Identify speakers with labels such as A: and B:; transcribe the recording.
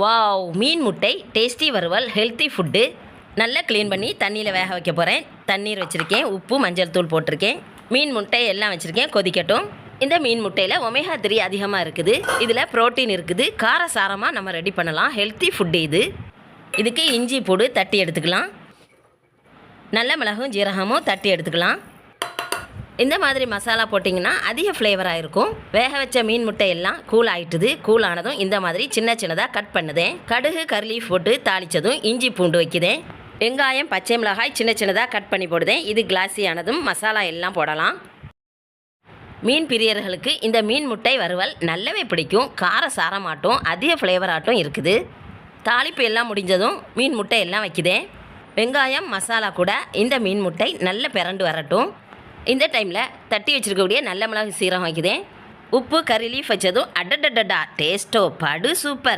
A: Wow! மீன் முட்டை tasty வறுவல் healthy food. நல்லா க்ளீன் பண்ணி தண்ணியில் வேக வைக்க போகிறேன். தண்ணீர் வச்சுருக்கேன், உப்பு மஞ்சள் தூள் போட்டிருக்கேன். மீன் முட்டை எல்லாம் வச்சுருக்கேன், கொதிக்கட்டும். இந்த மீன் முட்டையில் ஒமேகா 3 அதிகமாக இருக்குது. இதில் புரோட்டீன் இருக்குது. காரசாரமாக நம்ம ரெடி பண்ணலாம். ஹெல்த்தி ஃபுட்டு இது. இதுக்கு இஞ்சி பூடு தட்டி எடுத்துக்கலாம். நல்ல மிளகும் ஜீரகமும் தட்டி எடுத்துக்கலாம். இந்த மாதிரி மசாலா போட்டிங்கன்னா அதிக ஃப்ளேவராக இருக்கும். வேக வச்ச மீன் முட்டை எல்லாம் கூல் ஆகிட்டுது. கூல் ஆனதும் இந்த மாதிரி சின்ன சின்னதாக கட் பண்ணுதேன். கடுகு கர்லீஃப் போட்டு தாளித்ததும் இஞ்சி பூண்டு வைக்குதேன். வெங்காயம் பச்சை மிளகாய் சின்ன சின்னதாக கட் பண்ணி போடுதேன். இது கிளாஸி ஆனதும் மசாலா எல்லாம் போடலாம். மீன் பிரியர்களுக்கு இந்த மீன் முட்டை வறுவல் நல்லாவே பிடிக்கும். கார சாரமாட்டும் அதிக ஃப்ளேவராட்டும் இருக்குது. தாளிப்பு எல்லாம் முடிஞ்சதும் மீன் முட்டை எல்லாம் வைக்குதேன். வெங்காயம் மசாலா கூட இந்த மீன் முட்டை நல்ல பிறண்டு வரட்டும். இந்த டைமில் தட்டி வச்சுருக்கக்கூடிய நல்ல மிளகு சீரகம் வைக்குதேன். உப்பு கறி லீஃப் வச்சதும் அடடடடா டேஸ்ட்டோ படு சூப்பர்.